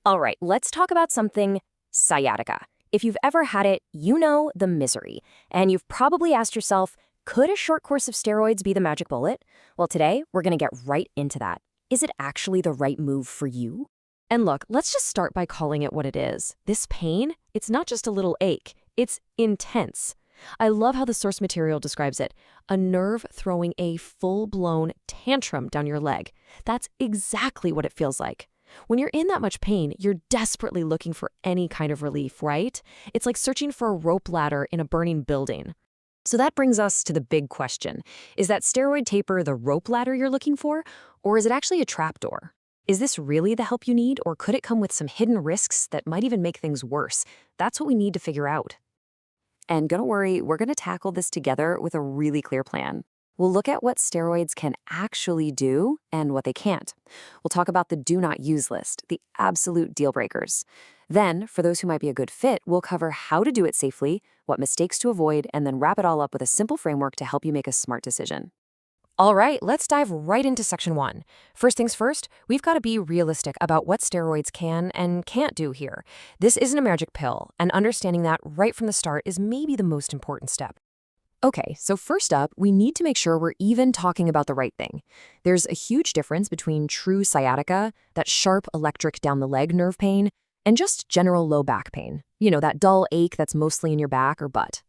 All right, let's talk about something sciatica. If you've ever had it, you know the misery. And you've probably asked yourself, could a short course of steroids be the magic bullet? Well, today, we're going to get right into that. Is it actually the right move for you? And look, let's just start by calling it what it is. This pain, it's not just a little ache, it's intense. I love how the source material describes it. A nerve throwing a full-blown tantrum down your leg. That's exactly what it feels like. When you're in that much pain, you're desperately looking for any kind of relief, right? It's like searching for a rope ladder in a burning building. So that brings us to the big question. Is that steroid taper the rope ladder you're looking for, or is it actually a trapdoor? Is this really the help you need, or could it come with some hidden risks that might even make things worse? That's what we need to figure out. And don't worry, we're going to tackle this together with a really clear plan. We'll look at what steroids can actually do and what they can't. We'll talk about the do not use list, the absolute deal breakers. Then, for those who might be a good fit, we'll cover how to do it safely, what mistakes to avoid, and then wrap it all up with a simple framework to help you make a smart decision. All right, let's dive right into section 1. First things first, we've got to be realistic about what steroids can and can't do here. This isn't a magic pill, and understanding that right from the start is maybe the most important step. Okay, so first up, we need to make sure we're even talking about the right thing. There's a huge difference between true sciatica, that sharp electric down the leg nerve pain, and just general low back pain. You know, that dull ache that's mostly in your back or butt.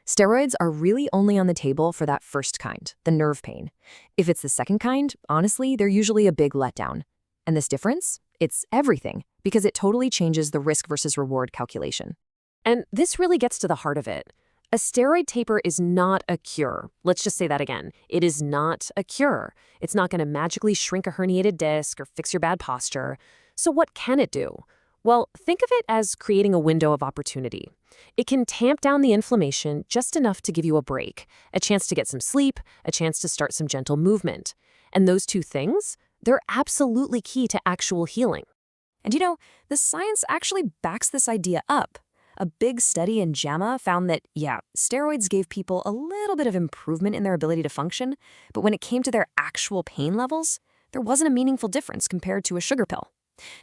Steroids are really only on the table for that first kind, the nerve pain. If it's the second kind, honestly, they're usually a big letdown. And this difference? It's everything, because it totally changes the risk versus reward calculation. And this really gets to the heart of it. A steroid taper is not a cure. Let's just say that again. It is not a cure. It's not going to magically shrink a herniated disc or fix your bad posture. So what can it do? Well, think of it as creating a window of opportunity. It can tamp down the inflammation just enough to give you a break, a chance to get some sleep, a chance to start some gentle movement. And those two things, they're absolutely key to actual healing. And you know, the science actually backs this idea up. A big study in JAMA found that, yeah, steroids gave people a little bit of improvement in their ability to function, but when it came to their actual pain levels, there wasn't a meaningful difference compared to a sugar pill.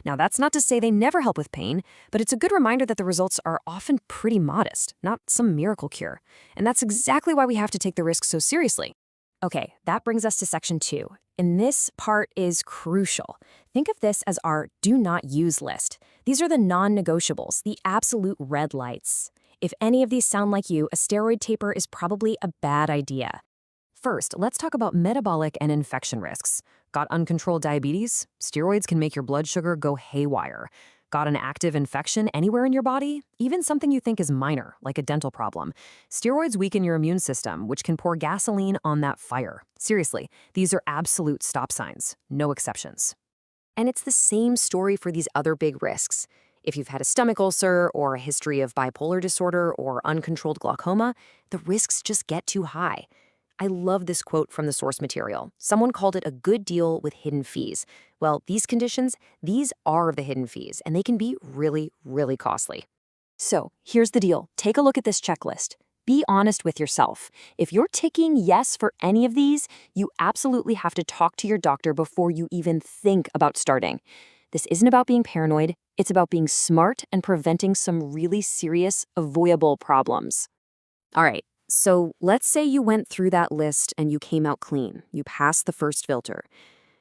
Now, that's not to say they never help with pain, but it's a good reminder that the results are often pretty modest, not some miracle cure. And that's exactly why we have to take the risk so seriously. Okay, that brings us to section 2. And this part is crucial. Think of this as our do not use list. These are the non-negotiables, the absolute red lights. If any of these sound like you, a steroid taper is probably a bad idea. First, let's talk about metabolic and infection risks. Got uncontrolled diabetes? Steroids can make your blood sugar go haywire. Got an active infection anywhere in your body? Even something you think is minor, like a dental problem. Steroids weaken your immune system, which can pour gasoline on that fire. Seriously, these are absolute stop signs, no exceptions. And it's the same story for these other big risks. If you've had a stomach ulcer or a history of bipolar disorder or uncontrolled glaucoma, the risks just get too high. I love this quote from the source material. Someone called it a good deal with hidden fees. Well, these conditions, these are the hidden fees, and they can be really, really costly. So here's the deal. Take a look at this checklist. Be honest with yourself. If you're ticking yes for any of these, you absolutely have to talk to your doctor before you even think about starting. This isn't about being paranoid. It's about being smart and preventing some really serious, avoidable problems. All right. So let's say you went through that list and you came out clean. You passed the first filter.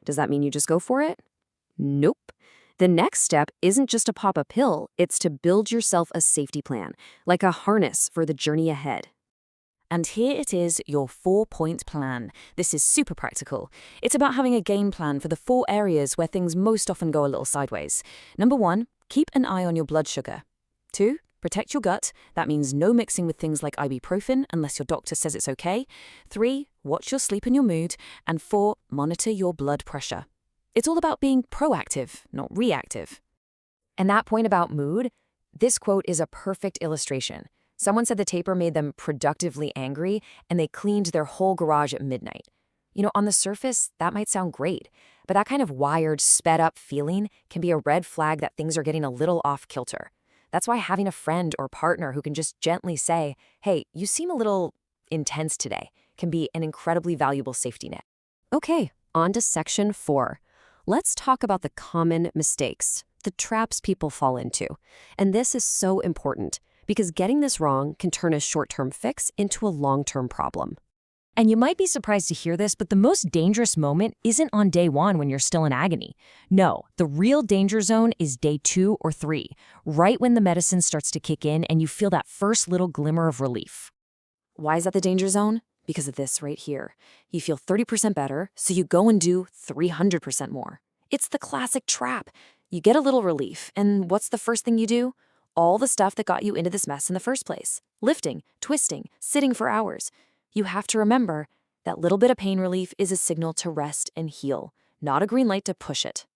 Does that mean you just go for it? Nope. The next step isn't just to pop a pill, it's to build yourself a safety plan, like a harness for the journey ahead. And here it is, your 4-point plan. This is super practical. It's about having a game plan for the 4 areas where things most often go a little sideways. Number 1, keep an eye on your blood sugar. 2, protect your gut. That means no mixing with things like ibuprofen unless your doctor says it's okay. 3, watch your sleep and your mood. And 4, monitor your blood pressure. It's all about being proactive, not reactive. And that point about mood, this quote is a perfect illustration. Someone said the taper made them productively angry, and they cleaned their whole garage at midnight. You know, on the surface, that might sound great, but that kind of wired, sped-up feeling can be a red flag that things are getting a little off kilter. That's why having a friend or partner who can just gently say, hey, you seem a little intense today, can be an incredibly valuable safety net. Okay, on to section 4. Let's talk about the common mistakes. the traps people fall into. And this is so important because getting this wrong can turn a short-term fix into a long-term problem. And you might be surprised to hear this, but the most dangerous moment isn't on day 1 when you're still in agony. No, the real danger zone is day 2 or 3, right when the medicine starts to kick in and you feel that first little glimmer of relief. Why is that the danger zone? Because of this right here. You feel 30% better, so you go and do 300% more. It's the classic trap. You get a little relief, and what's the first thing you do? All the stuff that got you into this mess in the first place. Lifting, twisting, sitting for hours. You have to remember that little bit of pain relief is a signal to rest and heal, not a green light to push it.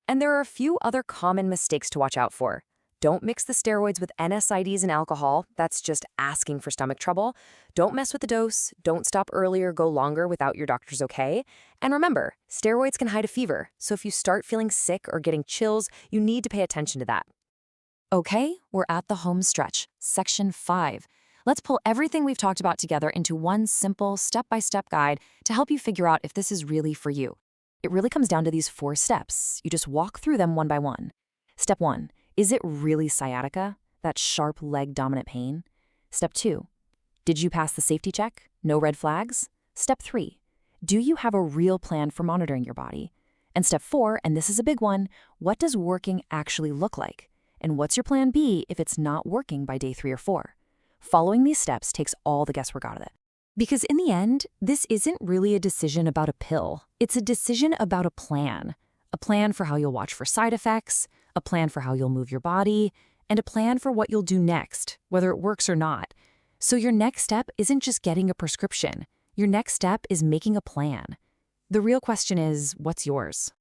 And there are a few other common mistakes to watch out for. Don't mix the steroids with NSAIDs and alcohol. That's just asking for stomach trouble. Don't mess with the dose. Don't stop early or go longer without your doctor's okay. And remember, steroids can hide a fever, so if you start feeling sick or getting chills, you need to pay attention to that. Okay, we're at the home stretch, section 5. Let's pull everything we've talked about together into one simple step-by-step guide to help you figure out if this is really for you. It really comes down to these 4 steps. You just walk through them one by one. Step 1, is it really sciatica, that sharp leg dominant pain? Step 2, did you pass the safety check? No red flags? Step 3, do you have a real plan for monitoring your body? And step 4, and this is a big one, what does working actually look like? And what's your plan B if it's not working by day 3 or 4? Following these steps takes all the guesswork out of it. Because in the end, this isn't really a decision about a pill. It's a decision about a plan. A plan for how you'll watch for side effects, a plan for how you'll move your body, and a plan for what you'll do next, whether it works or not. So your next step isn't just getting a prescription. Your next step is making a plan. The real question is, what's yours?